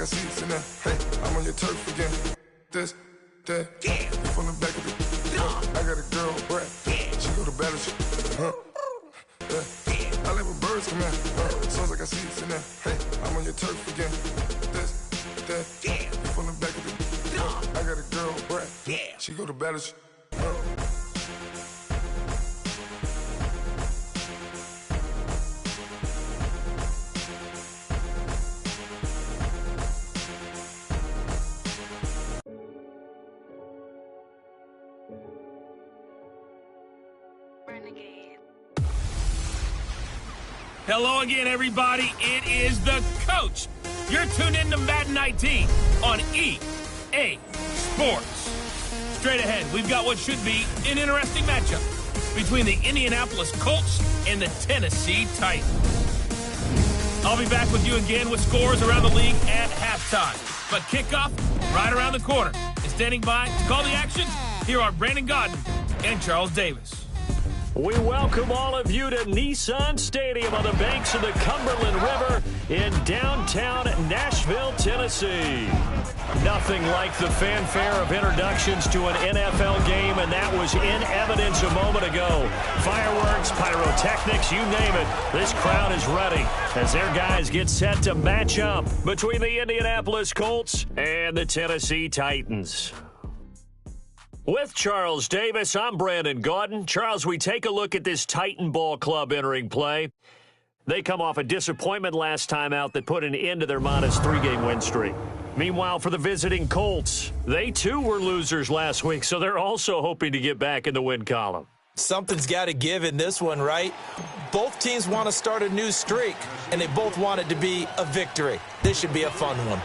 got seats in there. Hey, I'm on your turf again. This, that, yeah. From the back of the I got a girl, Brad. Yeah. She go to battle. Yeah. I let where birds come in. Sounds like I got seats in there. Hey, I'm on your turf again. This, that, yeah. From the back of the I got a girl, Brad. Yeah. She go to battle. Hello again, everybody. It is the coach. You're tuned in to Madden 19 on EA Sports. Straight ahead, we've got what should be an interesting matchup between the Indianapolis Colts and the Tennessee Titans. I'll be back with you again with scores around the league at halftime. But kickoff right around the corner. And standing by to call the action, here are Brandon Godden and Charles Davis. We welcome all of you to Nissan Stadium on the banks of the Cumberland River in downtown Nashville, Tennessee. Nothing like the fanfare of introductions to an NFL game, and that was in evidence a moment ago. Fireworks, pyrotechnics, you name it. This crowd is ready as their guys get set to match up between the Indianapolis Colts and the Tennessee Titans. With Charles Davis, I'm Brandon Gaudin. Charles, we take a look at this Titan Ball Club entering play. They come off a disappointment last time out that put an end to their modest 3-game win streak. Meanwhile, for the visiting Colts, they too were losers last week, so they're also hoping to get back in the win column. Something's got to give in this one, right? Both teams want to start a new streak, and they both want it to be a victory. This should be a fun one.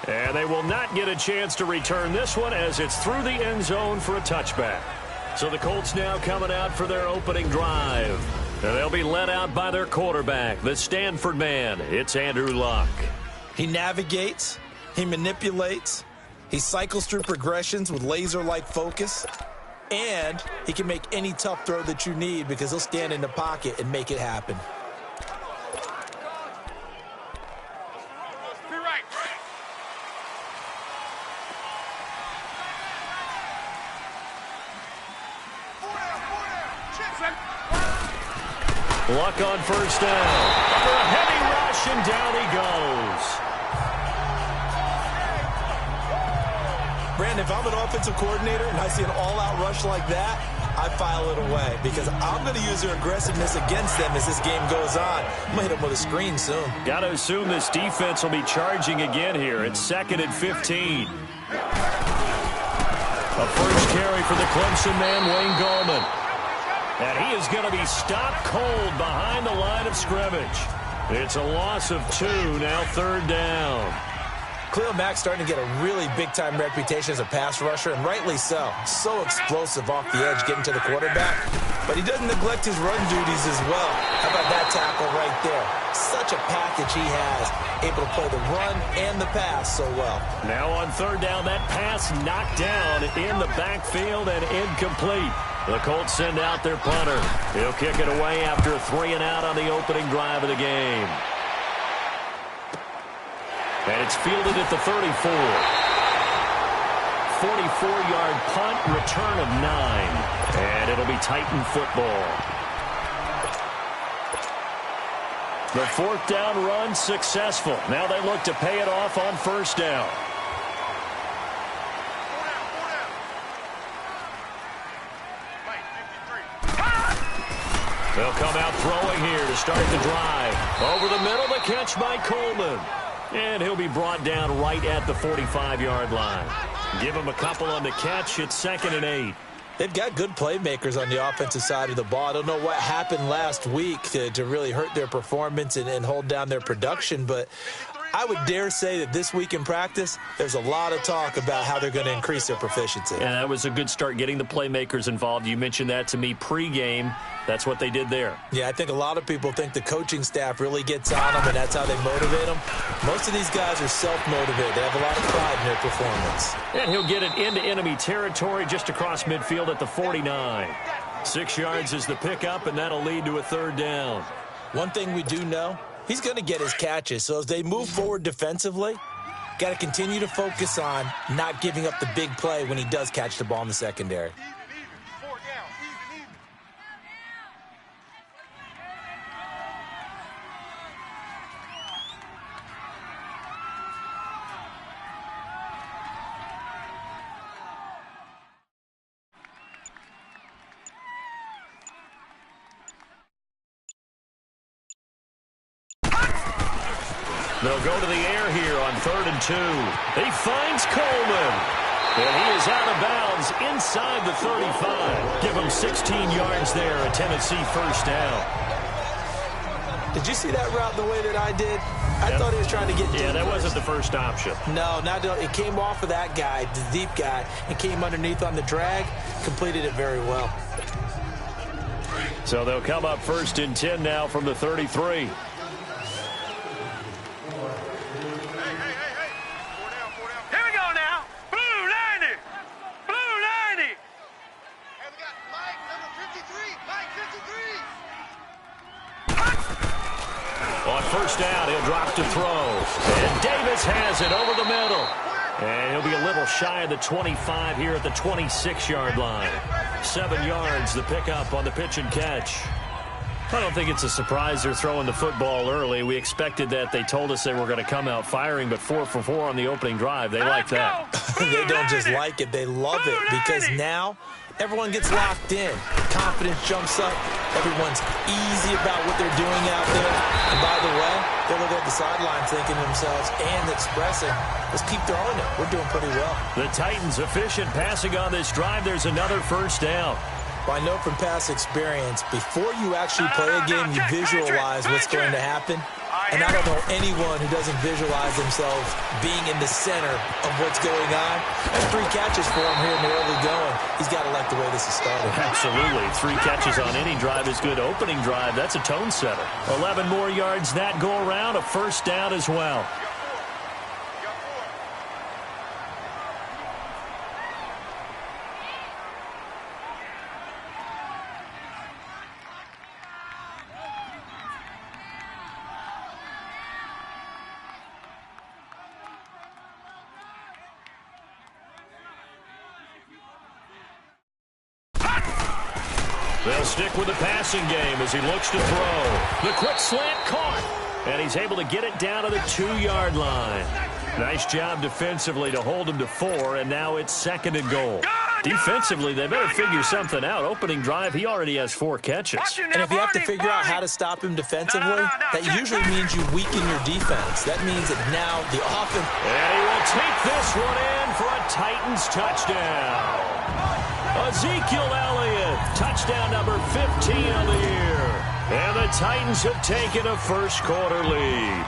And they will not get a chance to return this one as it's through the end zone for a touchback. So the Colts now coming out for their opening drive. And they'll be led out by their quarterback, the Stanford man. It's Andrew Luck. He navigates, he manipulates, he cycles through progressions with laser-like focus, and he can make any tough throw that you need because he'll stand in the pocket and make it happen. Luck on first down. Under a heavy rush, and down he goes. Brandon, if I'm an offensive coordinator and I see an all-out rush like that, I file it away because I'm going to use their aggressiveness against them as this game goes on. I'm going to hit them with a screen soon. Got to assume this defense will be charging again here. It's 2nd and 15. A first carry for the Clemson man, Wayne Gallman. And he is going to be stopped cold behind the line of scrimmage. It's a loss of 2, now 3rd down. Khalil Mack's starting to get a really big-time reputation as a pass rusher, and rightly so. So explosive off the edge getting to the quarterback. But he doesn't neglect his run duties as well. How about that tackle right there? Such a package he has, able to play the run and the pass so well. Now on 3rd down, that pass knocked down in the backfield and incomplete. The Colts send out their punter. He'll kick it away after a 3-and-out on the opening drive of the game. And it's fielded at the 34. 44-yard punt, return of 9. And it'll be Titan football. The 4th down run successful. Now they look to pay it off on 1st down. They'll come out throwing here to start the drive. Over the middle, the catch by Coleman. And he'll be brought down right at the 45-yard line. Give him a couple on the catch. It's 2nd and 8. They've got good playmakers on the offensive side of the ball. I don't know what happened last week to really hurt their performance and hold down their production, but I would dare say that this week in practice, there's a lot of talk about how they're going to increase their proficiency. And that was a good start, getting the playmakers involved. You mentioned that to me pregame. That's what they did there. Yeah, I think a lot of people think the coaching staff really gets on them, and that's how they motivate them. Most of these guys are self-motivated. They have a lot of pride in their performance. And he'll get it into enemy territory just across midfield at the 49. 6 yards is the pickup, and that'll lead to a 3rd down. One thing we do know, he's going to get his catches. So as they move forward defensively, got to continue to focus on not giving up the big play when he does catch the ball in the secondary. They'll go to the air here on 3rd and 2. He finds Coleman. And he is out of bounds inside the 35. Give him 16 yards there, a Tennessee first down. Did you see that route the way that I did? I thought he was trying to get deep. Yeah, that wasn't the first option. No, it came off of that guy, the deep guy, and came underneath on the drag. Completed it very well. So they'll come up 1st and 10 now from the 33. First down, he'll drop to throw. And Davis has it over the middle. And he'll be a little shy of the 25 here at the 26-yard line. 7 yards, the pickup on the pitch and catch. I don't think it's a surprise they're throwing the football early. We expected that. They told us they were going to come out firing, but 4 for 4 on the opening drive. They like that. They don't just like it. They love it because now everyone gets locked in. Confidence jumps up. Everyone's easy about what they're doing out there. And by the way, they're looking at the sideline thinking to themselves and expressing, let's keep throwing it. We're doing pretty well. The Titans efficient passing on this drive. There's another first down. Well, I know from past experience, before you actually play a game, you visualize what's going to happen. And I don't know anyone who doesn't visualize themselves being in the center of what's going on. That's 3 catches for him here in the early going. He's got to like the way this is started. Absolutely. 3 catches on any drive is good. Opening drive, that's a tone setter. 11 more yards that go around, a first down as well. They'll stick with the passing game as he looks to throw. The quick slant caught. And he's able to get it down to the 2-yard line. Nice job defensively to hold him to 4, and now it's 2nd and goal. Defensively, they better figure something out. Opening drive, he already has 4 catches. And if you have to figure out how to stop him defensively, that usually means you weaken your defense. That means that now the offense... And he will take this one in for a Titans touchdown. Ezekiel Elliott, touchdown number 15 of the year. And the Titans have taken a first-quarter lead.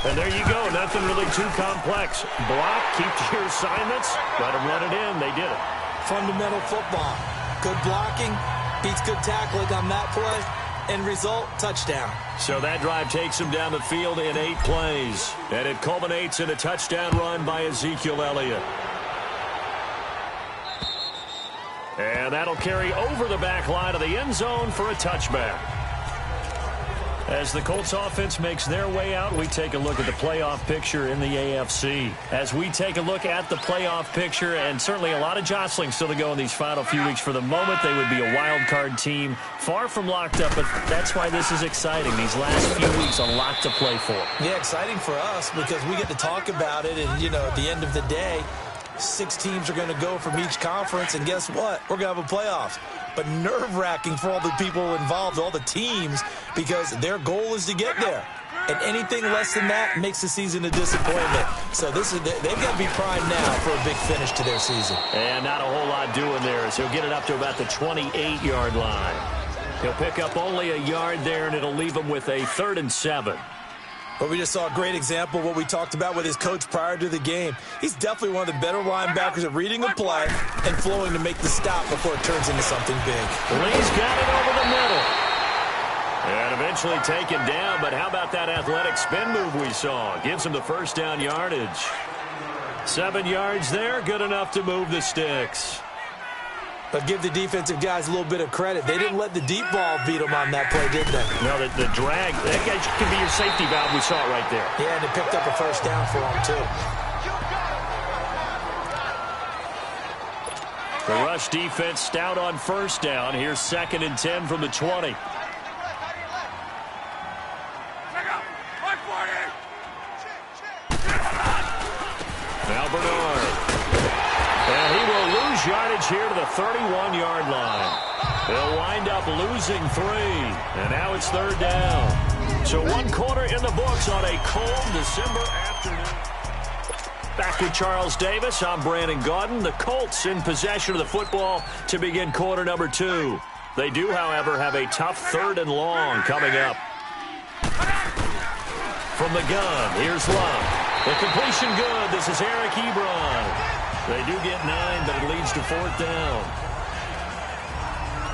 And there you go, nothing really too complex. Block, keep to your assignments, let them run it in. They did it. Fundamental football. Good blocking, beats good tackling on that play. End result, touchdown. So that drive takes him down the field in 8 plays. And it culminates in a touchdown run by Ezekiel Elliott. And that'll carry over the back line of the end zone for a touchback. As the Colts offense makes their way out, we take a look at the playoff picture in the AFC. As we take a look at the playoff picture, and certainly a lot of jostling still to go in these final few weeks. For the moment, they would be a wild card team, far from locked up, but that's why this is exciting. These last few weeks, a lot to play for. Yeah, exciting for us because we get to talk about it, and, you know, at the end of the day, 6 teams are going to go from each conference, and guess what? We're going to have a playoffs. But nerve-wracking for all the people involved, all the teams, because their goal is to get there. And anything less than that makes the season a disappointment. So they've got to be primed now for a big finish to their season. And not a whole lot doing there, as he'll get it up to about the 28-yard line. He'll pick up only a yard there, and it'll leave him with a 3rd and 7. But we just saw a great example of what we talked about with his coach prior to the game. He's definitely one of the better linebackers at reading a play and flowing to make the stop before it turns into something big. Lee's got it over the middle. And eventually taken down, but how about that athletic spin move we saw? Gives him the first down yardage. 7 yards there, good enough to move the sticks. But give the defensive guys a little bit of credit. They didn't let the deep ball beat them on that play, did they? No, the drag, that could be your safety valve. We saw it right there. Yeah, and it picked up a first down for them, too. The rush defense stout on first down. Here's 2nd and 10 from the 20. Now Bernard. And he will lose yardage here to the 31-yard line. They'll wind up losing 3. And now it's 3rd down. So 1 quarter in the books on a cold December afternoon. Back with Charles Davis. I'm Brandon Gaudin. The Colts in possession of the football to begin quarter number 2. They do, however, have a tough 3rd and long coming up. From the gun, here's Love. The completion good. This is Eric Ebron. They do get 9, but it leads to 4th down.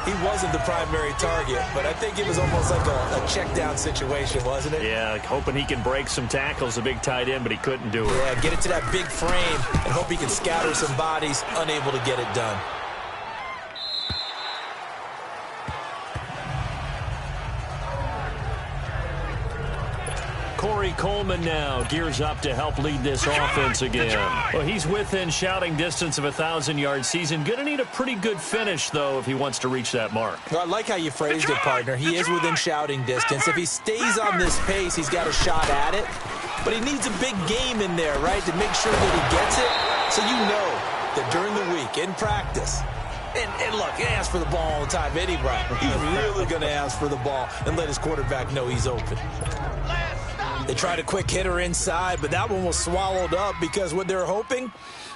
He wasn't the primary target, but I think it was almost like a check down situation, wasn't it? Yeah, hoping he can break some tackles, a big tight end, but he couldn't do it. Yeah, get it to that big frame and hope he can scatter some bodies, unable to get it done. Corey Coleman now gears up to help lead this offense again. Well, he's within shouting distance of a 1,000-yard season. Going to need a pretty good finish, though, if he wants to reach that mark. Well, I like how you phrased it, partner. He is within shouting distance. If he stays on this pace, he's got a shot at it. But he needs a big game in there, right, to make sure that he gets it. So you know that during the week, in practice, and look, he asks for the ball all the time, anyway. He's really going to ask for the ball and let his quarterback know he's open. They tried a quick hitter inside, but that one was swallowed up because what they're hoping,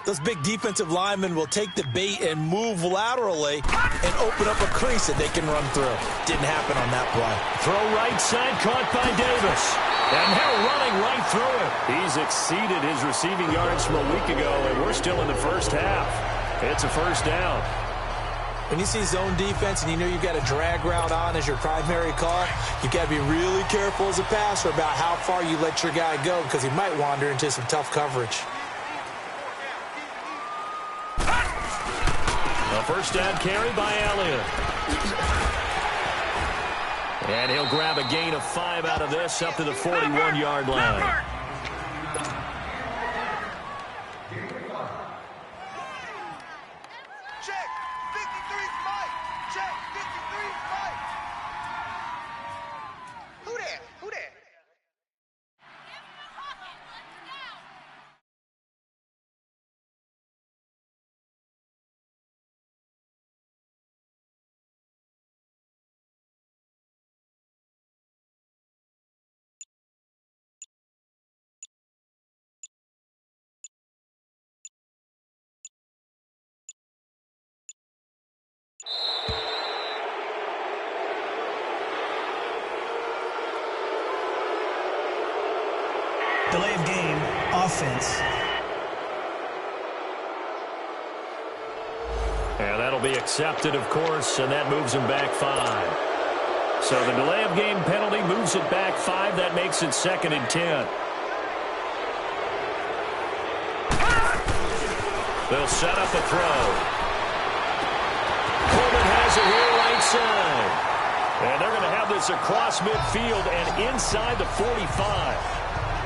those big defensive linemen will take the bait and move laterally and open up a crease that they can run through. Didn't happen on that play. Throw right side, caught by Davis. And now running right through it. He's exceeded his receiving yards from a week ago, and we're still in the first half. It's a first down. When you see zone defense and you know you've got a drag route on as your primary call, you've got to be really careful as a passer about how far you let your guy go because he might wander into some tough coverage. A first down carry by Elliott. And he'll grab a gain of 5 out of this up to the 41-yard line. Delay of game, offense. And that'll be accepted, of course, and that moves him back 5. So the delay of game penalty moves it back 5. That makes it 2nd and 10. They'll set up a throw. Coleman has it here right side. And they're going to have this across midfield and inside the 45.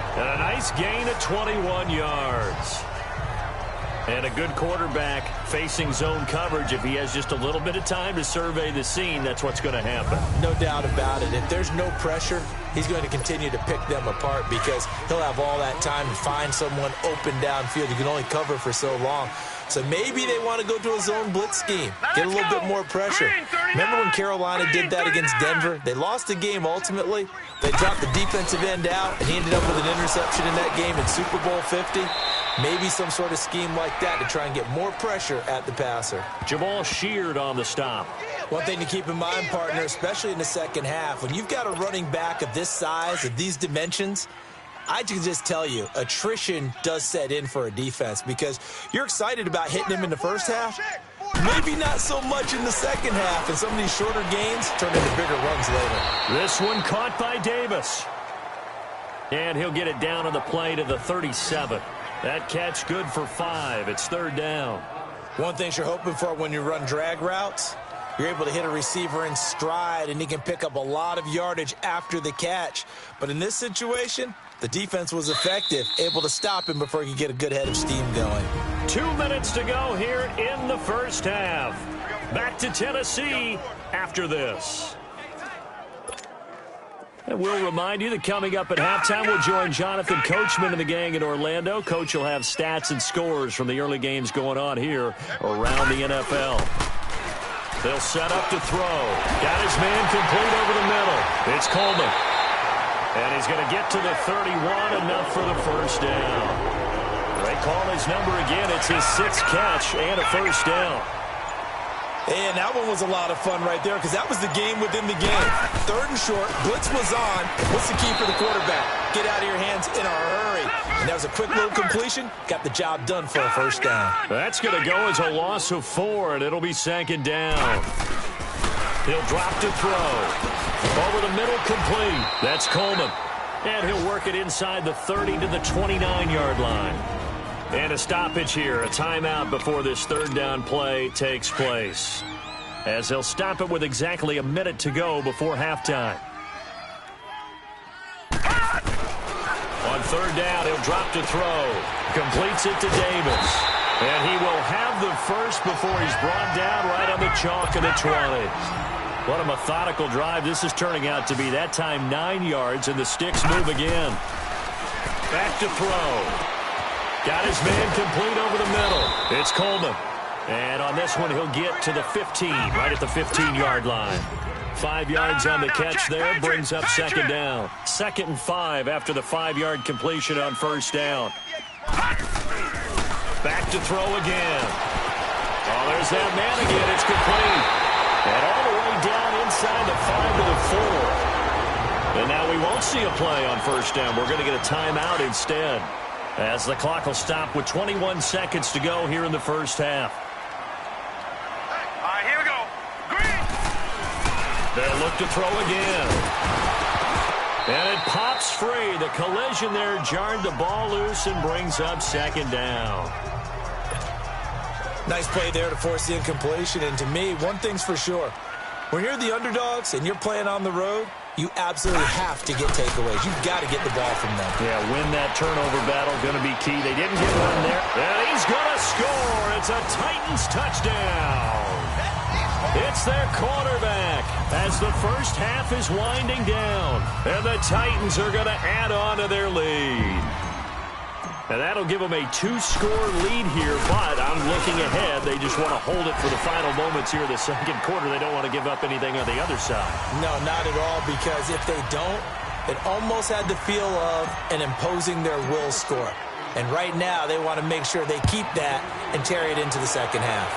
And a nice gain of 21 yards. And a good quarterback facing zone coverage. If he has just a little bit of time to survey the scene, that's what's going to happen. No doubt about it. If there's no pressure, he's going to continue to pick them apart because he'll have all that time to find someone open downfield. You can only cover for so long. So maybe they want to go to a zone blitz scheme, get a little bit more pressure. Remember when Carolina did that against Denver? They lost the game ultimately. They dropped the defensive end out, and he ended up with an interception in that game in Super Bowl 50. Maybe some sort of scheme like that to try and get more pressure at the passer. Jamal Sheard on the stop. One thing to keep in mind, partner, especially in the second half, when you've got a running back of this size, of these dimensions, I can just tell you, attrition does set in for a defense because you're excited about hitting him in the first half. Maybe not so much in the second half, and some of these shorter gains turn into bigger runs later. This one caught by Davis. And he'll get it down on the play to the 37. That catch good for 5. It's 3rd down. One thing you're hoping for when you run drag routes, you're able to hit a receiver in stride, and he can pick up a lot of yardage after the catch. But in this situation, the defense was effective, able to stop him before he could get a good head of steam going. 2 minutes to go here in the first half. Back to Tennessee after this. And we'll remind you that coming up at halftime, we'll join Jonathan Coachman and the gang in Orlando. Coach will have stats and scores from the early games going on here around the NFL. They'll set up to throw. Got his man complete over the middle. It's Coleman. And he's going to get to the 31, enough for the first down. They call his number again. It's his 6th catch and a first down. And that one was a lot of fun right there because that was the game within the game. 3rd and short, blitz was on. What's the key for the quarterback? Get out of your hands in a hurry. And that was a quick little completion. Got the job done for a first down. That's going to go as a loss of 4, and it'll be 2nd down. He'll drop to throw. Over the middle, complete. That's Coleman. And he'll work it inside the 30 to the 29-yard line. And a stoppage here, a timeout before this 3rd down play takes place. As they'll stop it with exactly a minute to go before halftime. On 3rd down, he'll drop to throw. Completes it to Davis. And he will have the first before he's brought down right on the chalk of the 20. What a methodical drive this is turning out to be. That time 9 yards, and the sticks move again. Back to throw. Got his man complete over the middle. It's Coleman. And on this one, he'll get to the 15, right at the 15-yard line. 5 yards on the catch there, brings up 2nd down. 2nd and 5 after the 5-yard completion on 1st down. Back to throw again. Oh, there's that man again. It's complete. And all the way down inside the 5 to the 4. And now we won't see a play on 1st down. We're going to get a timeout instead, as the clock will stop with 21 seconds to go here in the first half. All right, here we go. Green. They'll look to throw again. And it pops free. The collision there jarred the ball loose and brings up 2nd down. Nice play there to force the incompletion. And to me, one thing's for sure. When you're the underdogs and you're playing on the road, you absolutely have to get takeaways. You've got to get the ball from them. Yeah, win that turnover battle, going to be key. They didn't get one there. And he's going to score. It's a Titans touchdown. It's their quarterback as the first half is winding down. And the Titans are going to add on to their lead. And that'll give them a 2-score lead here, but I'm looking ahead. They just want to hold it for the final moments here in the 2nd quarter. They don't want to give up anything on the other side. No, not at all, because if they don't, it almost had the feel of an imposing their will score. And right now, they want to make sure they keep that and carry it into the 2nd half.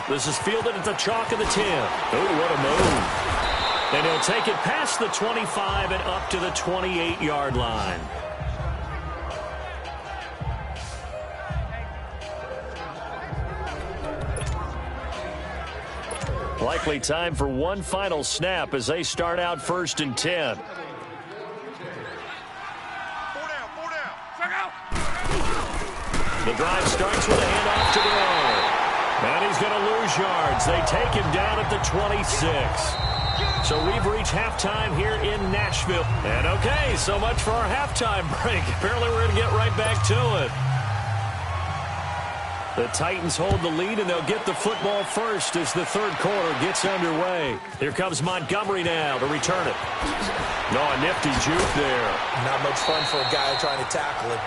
This is fielded at the chalk of the 10. Oh, what a move. And he'll take it past the 25 and up to the 28-yard line. Likely time for one final snap as they start out 1st and 10. 4 down, 4 down. Check out. The drive starts with a handoff to Brown. And he's going to lose yards. They take him down at the 26. So we've reached halftime here in Nashville. And okay, so much for our halftime break. Apparently we're going to get right back to it. The Titans hold the lead, and they'll get the football first as the 3rd quarter gets underway. Here comes Montgomery now to return it. No, a nifty juke there. Not much fun for a guy trying to tackle it.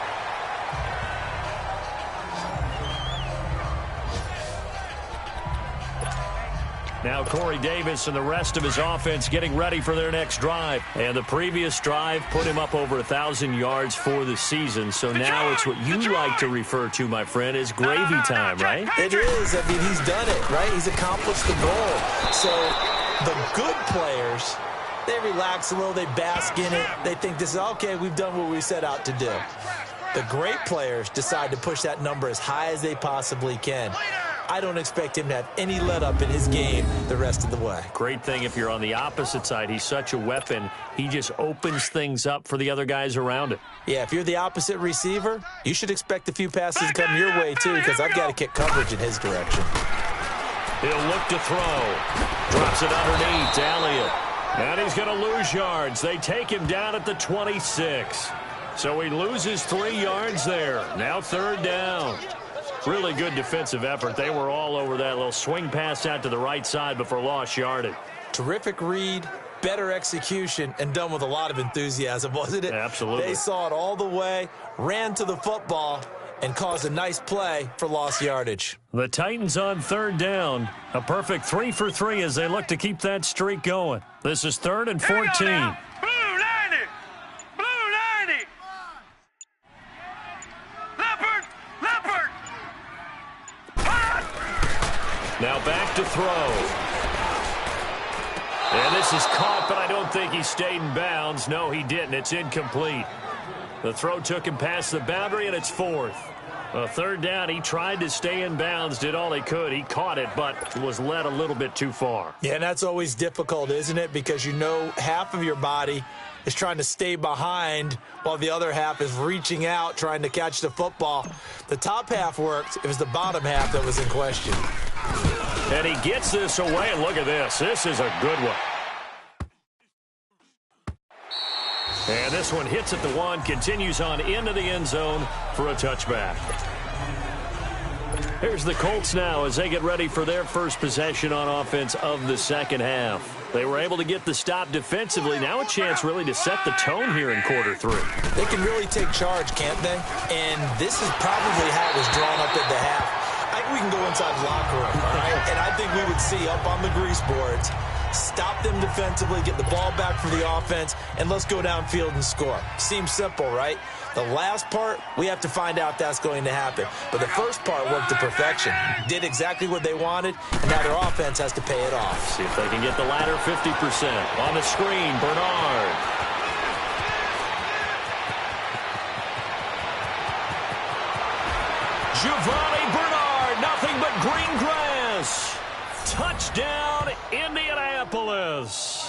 Now Corey Davis and the rest of his offense getting ready for their next drive. And the previous drive put him up over 1,000 yards for the season. So now it's what you like to refer to, my friend, as gravy time, right? It is. I mean, he's done it, right? He's accomplished the goal. So the good players, they relax a little. They bask in it. They think this is, okay, we've done what we set out to do. The great players decide to push that number as high as they possibly can. I don't expect him to have any let-up in his game the rest of the way. Great thing if you're on the opposite side. He's such a weapon. He just opens things up for the other guys around him. Yeah, if you're the opposite receiver, you should expect a few passes to come your way, too, because I've got to kick coverage in his direction. He'll look to throw. Drops it underneath to Elliott. And he's going to lose yards. They take him down at the 26. So he loses 3 yards there. Now 3rd down. Really good defensive effort. They were all over that little swing pass out to the right side before lost yardage. Terrific read, better execution, and done with a lot of enthusiasm, wasn't it? Absolutely. They saw it all the way, ran to the football, and caused a nice play for lost yardage. The Titans on 3rd down. A perfect 3 for 3 as they look to keep that streak going. This is 3rd and 14. Blue 90! Blue 90! Leopard! Leopard! Now back to throw. And this is caught, but I don't think he stayed in bounds. No, he didn't. It's incomplete. The throw took him past the boundary, and it's 4th. 3rd down, he tried to stay in bounds, did all he could. He caught it, but was led a little bit too far. Yeah, and that's always difficult, isn't it? Because you know half of your body is trying to stay behind while the other half is reaching out, trying to catch the football. The top half worked. It was the bottom half that was in question. And he gets this away, and look at this. This is a good one. And this one hits at the 1, continues on into the end zone for a touchback. Here's the Colts now as they get ready for their first possession on offense of the second half. They were able to get the stop defensively. Now a chance really to set the tone here in quarter 3. They can really take charge, can't they? And this is probably how it was drawn up at the half. I think we can go inside the locker room, all right? And I think we would see up on the grease boards, stop them defensively, get the ball back for the offense, and let's go downfield and score. Seems simple, right? The last part, we have to find out that's going to happen. But the first part worked to perfection. Did exactly what they wanted, and now their offense has to pay it off. See if they can get the latter 50%. On the screen, Bernard. Giovanni Bernard, nothing but green grass. Touchdown, Indianapolis.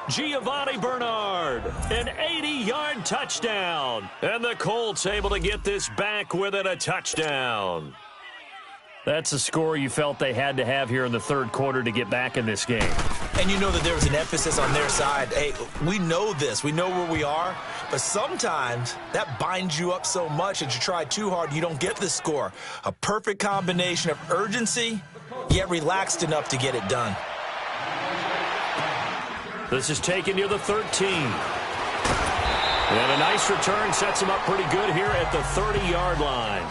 Giovanni Bernard, an 80-yard touchdown. And the Colts able to get this back within a touchdown. That's a score you felt they had to have here in the 3rd quarter to get back in this game. And you know that there was an emphasis on their side. Hey, we know this. We know where we are. But sometimes that binds you up so much that you try too hard and you don't get the score. A perfect combination of urgency, yet relaxed enough to get it done. This is taken near the 13. And a nice return sets him up pretty good here at the 30-yard line.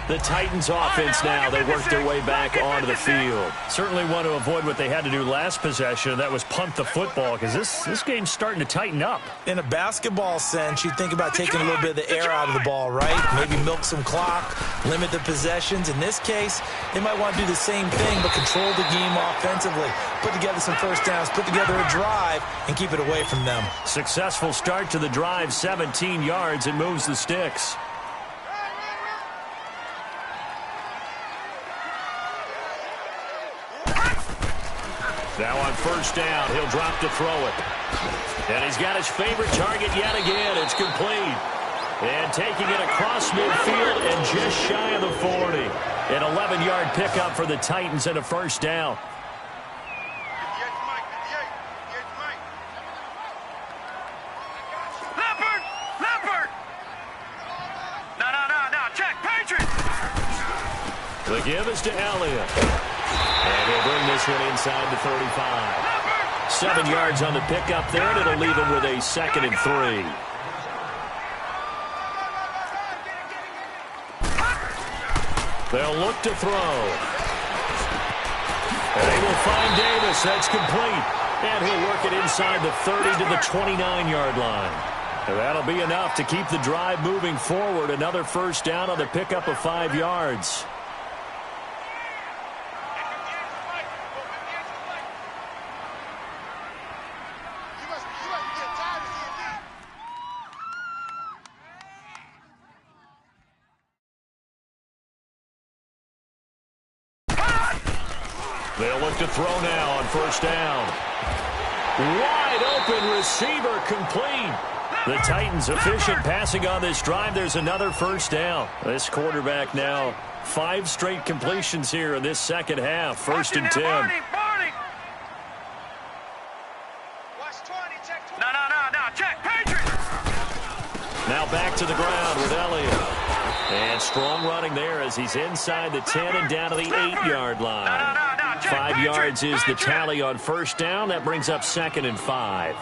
The Titans offense now, they work their way back onto the field. Certainly want to avoid what they had to do last possession, and that was punt the football, because this game's starting to tighten up. In a basketball sense, you think about taking a little bit of the air out of the ball, right? Maybe milk some clock, limit the possessions. In this case, they might want to do the same thing, but control the game offensively. Put together some first downs, put together a drive, and keep it away from them. Successful start to the drive, 17 yards, and moves the sticks. Now on first down, he'll drop to throw it. And he's got his favorite target yet again. It's complete. And taking it across midfield and just shy of the 40. An 11-yard pickup for the Titans and a first down. Leopard! Leopard! No, check, Patriot! The give is to Elliott. And he'll bring this one inside the 35. 7 yards on the pickup there, and it'll leave him with a 2nd and 3. They'll look to throw. And they will find Davis. That's complete. And he'll work it inside the 30 to the 29-yard line. And that'll be enough to keep the drive moving forward. Another first down on the pickup of 5 yards. They'll look to throw now on first down. Wide open receiver complete. The Titans efficient passing on this drive. There's another first down. This quarterback now 5 straight completions here in this second half. First and 10. No. Check. Patriots. Now back to the ground with Elliott. And strong running there as he's inside the 10 and down to the 8-yard line. No. Check. 5 yards is the Patriots. tally on first down. That brings up second and 5.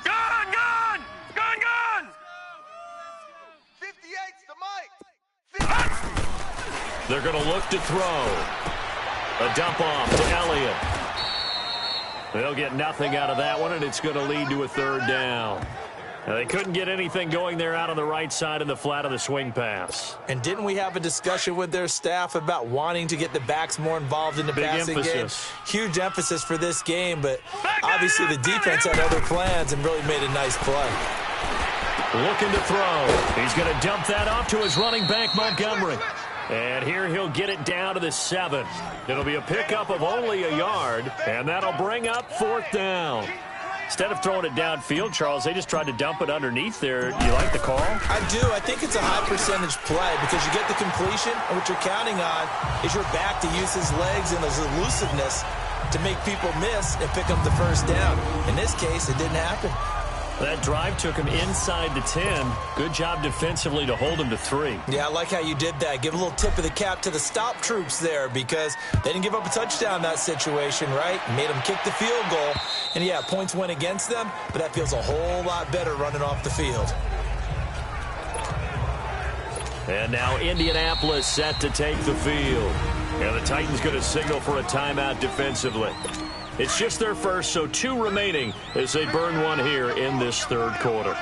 Gun! 58's the mic. They're going to look to throw. A dump off to Elliott. They'll get nothing out of that one, and it's going to lead to a third down. Now, they couldn't get anything going there out on the right side in the flat of the swing pass. And didn't we have a discussion with their staff about wanting to get the backs more involved in the passing game? Huge emphasis for this game, but obviously the defense had other plans and really made a nice play. Looking to throw. He's going to dump that off to his running back, Montgomery. And here he'll get it down to the 7. It'll be a pickup of only a yard, and that'll bring up fourth down. Instead of throwing it downfield, Charles, they just tried to dump it underneath there. You like the call? I do. I think it's a high-percentage play because you get the completion, and what you're counting on is your back to use his legs and his elusiveness to make people miss and pick up the first down. In this case, it didn't happen. That drive took him inside the 10. Good job defensively to hold him to 3. Yeah, I like how you did that. Give a little tip of the cap to the stop troops there because they didn't give up a touchdown in that situation, right? Made them kick the field goal. And, yeah, points went against them, but that feels a whole lot better running off the field. And now Indianapolis set to take the field. And the Titans going to signal for a timeout defensively. It's just their first, so 2 remaining as they burn one here in this third quarter.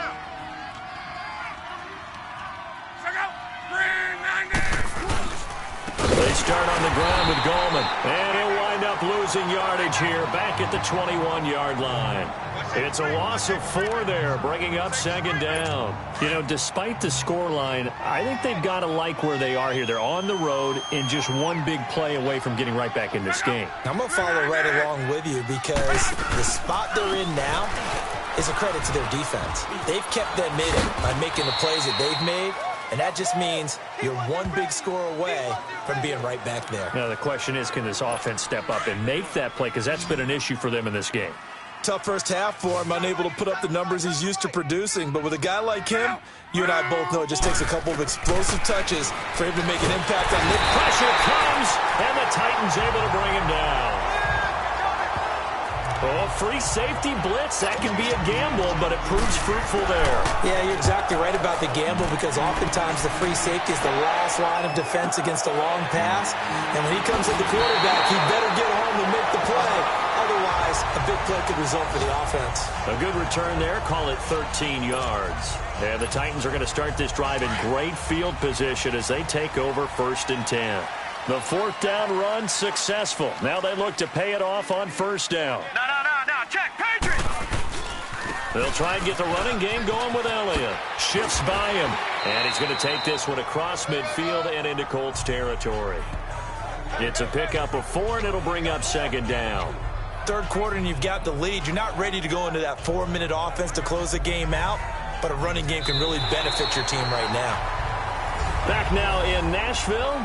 They start on the ground with Gallman, and he'll wind up losing yardage here back at the 21-yard line. It's a loss of 4 there, bringing up second down. You know, despite the scoreline, I think they've got to like where they are here. They're on the road and just one big play away from getting right back in this game. I'm going to follow right along with you because the spot they're in now is a credit to their defense. They've kept them in it by making the plays that they've made, and that just means you're one big score away from being right back there. Now, the question is, can this offense step up and make that play? Because that's been an issue for them in this game. Tough first half for him, unable to put up the numbers he's used to producing. But with a guy like him, you and I both know it just takes a couple of explosive touches for him to make an impact on mid. Pressure comes, and the Titans able to bring him down. Oh, free safety blitz. That can be a gamble, but it proves fruitful there. Yeah, you're exactly right about the gamble because oftentimes the free safety is the last line of defense against a long pass. And when he comes at the quarterback, he better get home and make the play. Otherwise, a big play could result for the offense. A good return there. Call it 13 yards. And the Titans are going to start this drive in great field position as they take over first and 10. The fourth down run successful. Now they look to pay it off on first down. No. Check. Patriots. They'll try and get the running game going with Elliott. Shifts by him. And he's going to take this one across midfield and into Colts territory. It's a pickup of 4, and it'll bring up second down. Third quarter, and you've got the lead. You're not ready to go into that 4-minute offense to close the game out, but a running game can really benefit your team right now. Back now in Nashville.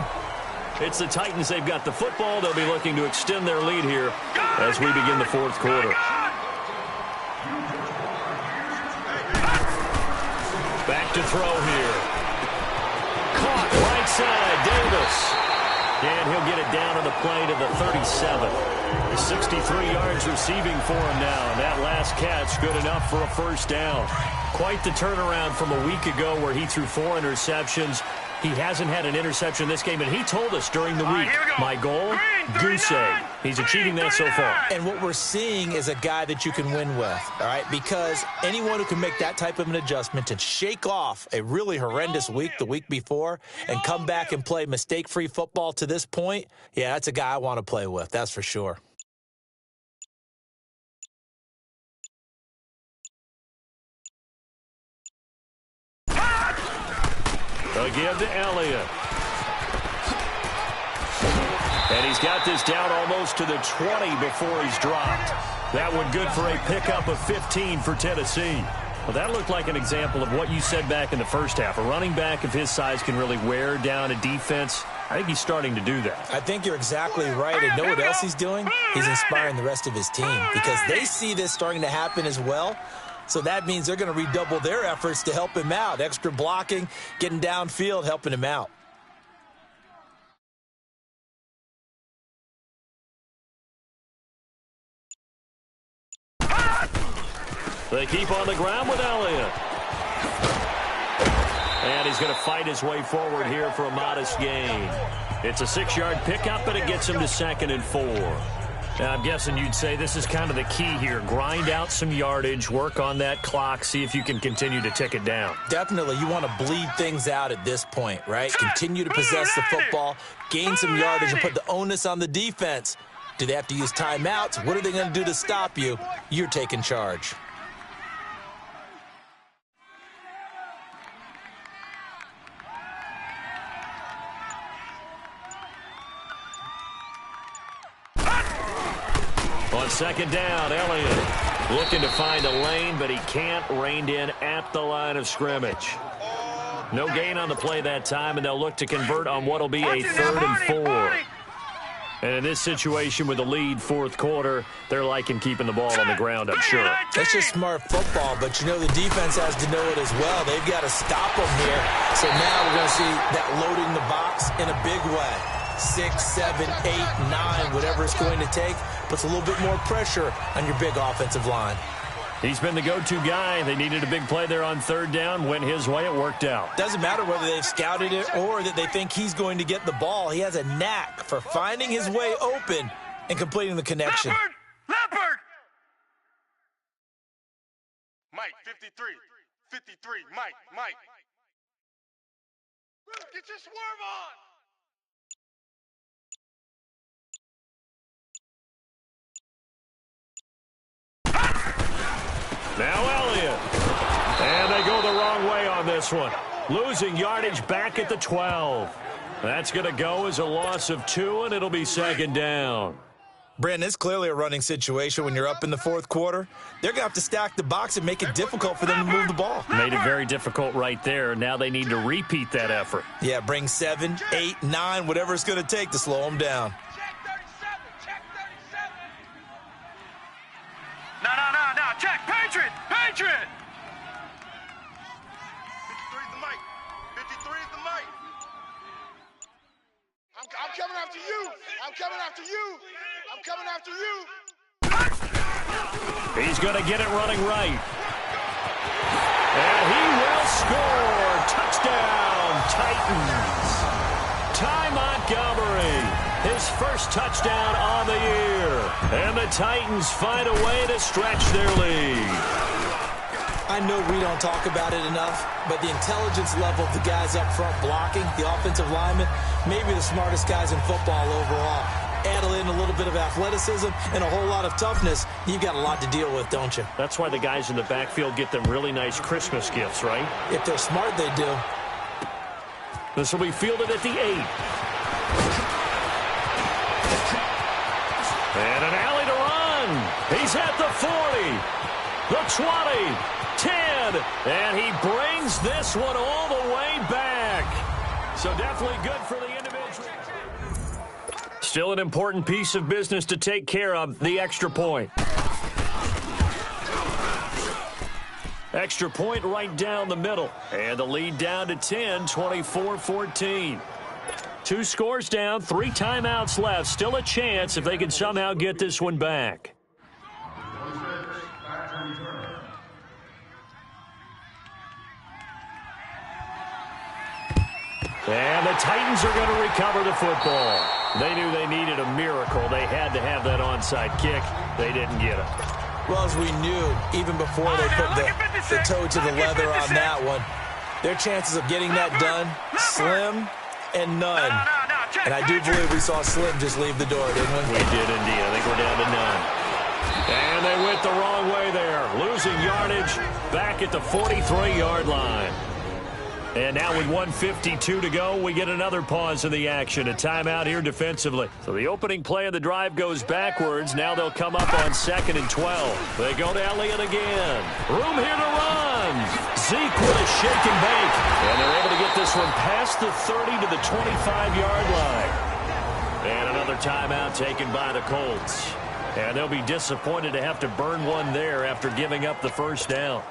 It's the Titans. They've got the football. They'll be looking to extend their lead here as we begin the fourth quarter. Back to throw here. Caught right side, Davis. And he'll get it down on the play to the 37. 63 yards receiving for him now. And that last catch good enough for a first down. Quite the turnaround from a week ago where he threw 4 interceptions. He hasn't had an interception in this game, and he told us during the week, my goal, goose egg. He's achieving that so far. And what we're seeing is a guy that you can win with, all right? Because anyone who can make that type of an adjustment and shake off a really horrendous week the week before and come back and play mistake-free football to this point, yeah, that's a guy I want to play with, that's for sure. Again to Elliott. And he's got this down almost to the 20 before he's dropped. That one good for a pickup of 15 for Tennessee. Well, that looked like an example of what you said back in the first half. A running back of his size can really wear down a defense. I think he's starting to do that. I think you're exactly right. And know what else he's doing? He's inspiring the rest of his team because they see this starting to happen as well. So that means they're going to redouble their efforts to help him out. Extra blocking, getting downfield, helping him out. They keep on the ground with Elliott. And he's going to fight his way forward here for a modest gain. It's a 6-yard pickup, and it gets him to 2nd and 4. Now, I'm guessing you'd say this is kind of the key here. Grind out some yardage, work on that clock, see if you can continue to tick it down. Definitely. You want to bleed things out at this point, right? Continue to possess the football, gain some yardage, and put the onus on the defense. Do they have to use timeouts? What are they going to do to stop you? You're taking charge. On 2nd down, Elliott looking to find a lane, but he can't. Reined in at the line of scrimmage. No gain on the play that time, and they'll look to convert on what will be a 3rd and 4. And in this situation with the lead 4th quarter, they're liking keeping the ball on the ground, I'm sure. That's just smart football, but you know the defense has to know it as well. They've got to stop them here. So now we're going to see that loading the box in a big way. 6, 7, 8, 9, whatever it's going to take, puts a little bit more pressure on your big offensive line. He's been the go-to guy. They needed a big play there on 3rd down. Went his way. It worked out. Doesn't matter whether they've scouted it or that they think he's going to get the ball. He has a knack for finding his way open and completing the connection. Leopard! Mike, 53. 53. Mike. Get your swerve on! Now Elliott. And they go the wrong way on this one. Losing yardage back at the 12. That's going to go as a loss of 2, and it'll be 2nd down. Brandon, it's clearly a running situation when you're up in the 4th quarter. They're going to have to stack the box and make it difficult for them to move the ball. Made it very difficult right there. Now they need to repeat that effort. Yeah, bring 7, 8, 9, whatever it's going to take to slow them down. No. Check. Patriot. 53 is the mic. 53 is the mic. I'm coming after you. I'm coming after you. He's going to get it running right. And he will score. Touchdown, Titans. Ty Montgomery. His first touchdown on the year. And the Titans find a way to stretch their lead. I know we don't talk about it enough, but the intelligence level of the guys up front blocking, the offensive linemen, maybe the smartest guys in football overall. Add in a little bit of athleticism and a whole lot of toughness, you've got a lot to deal with, don't you? That's why the guys in the backfield get them really nice Christmas gifts, right? If they're smart, they do. This will be fielded at the 8. And an alley to run. He's at the 40, the 20, 10, and he brings this one all the way back. So definitely good for the individual. Still an important piece of business to take care of, the extra point. Extra point right down the middle. And the lead down to 10, 24-14. 2 scores down, 3 timeouts left. Still a chance if they can somehow get this one back. And the Titans are going to recover the football. They knew they needed a miracle. They had to have that onside kick. They didn't get it. Well, as we knew, even before they put the toe to the leather on that one, their chances of getting that done, slim and none. And I do believe we saw Slim just leave the door, didn't we? We did indeed. I think we're down to none. And they went the wrong way there. Losing yardage back at the 43-yard line. And now with 1:52 to go, we get another pause in the action. A timeout here defensively. So the opening play of the drive goes backwards. Now they'll come up on 2nd and 12. They go to Elliott again. Room here to run. Zeke with a shake and bake. And they're able to get this one past the 30 to the 25-yard line. And another timeout taken by the Colts. And they'll be disappointed to have to burn one there after giving up the first down.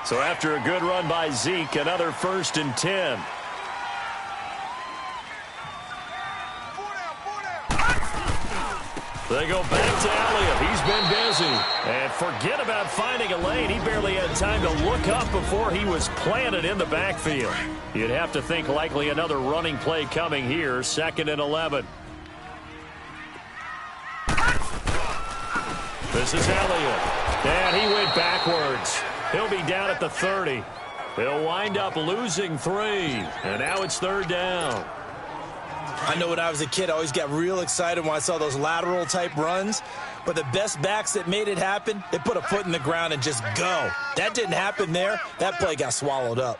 So after a good run by Zeke, another 1st and 10. They go back to Elliott. He's been busy. And forget about finding a lane. He barely had time to look up before he was planted in the backfield. You'd have to think likely another running play coming here. 2nd and 11. This is Elliott. And he went backwards. He'll be down at the 30. They'll wind up losing 3. And now it's 3rd down. I know when I was a kid, I always got real excited when I saw those lateral-type runs. But the best backs that made it happen, they put a foot in the ground and just go. That didn't happen there. That play got swallowed up.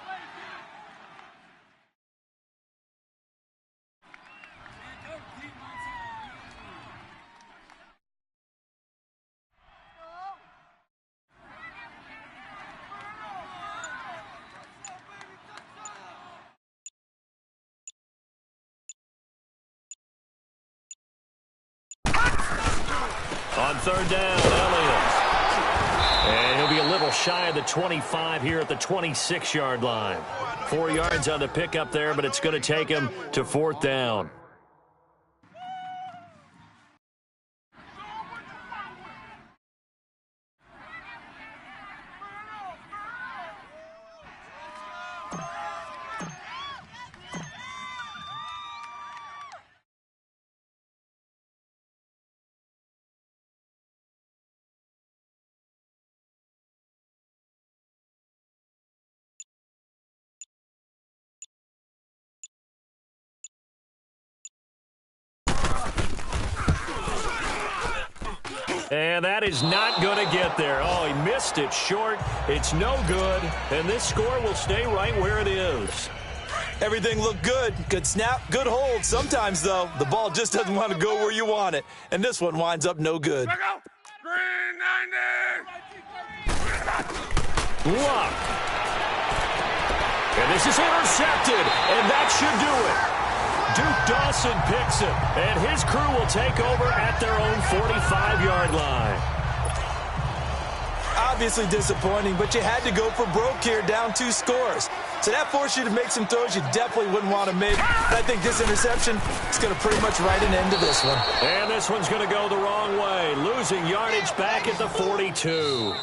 On 3rd down, Elliott. And he'll be a little shy of the 25 here at the 26-yard line. 4 yards on the pickup there, but it's going to take him to 4th down. And that is not going to get there. Oh, he missed it short. It's no good. And this score will stay right where it is. Everything looked good. Good snap, good hold. Sometimes, though, the ball just doesn't want to go where you want it. And this one winds up no good. Green 90. Luck. And this is intercepted. And that should do it. Duke Dawson picks it, and his crew will take over at their own 45-yard line. Obviously disappointing, but you had to go for broke here, down 2 scores. So that forced you to make some throws you definitely wouldn't want to make. And I think this interception is going to pretty much write an end to this one. And this one's going to go the wrong way, losing yardage back at the 42.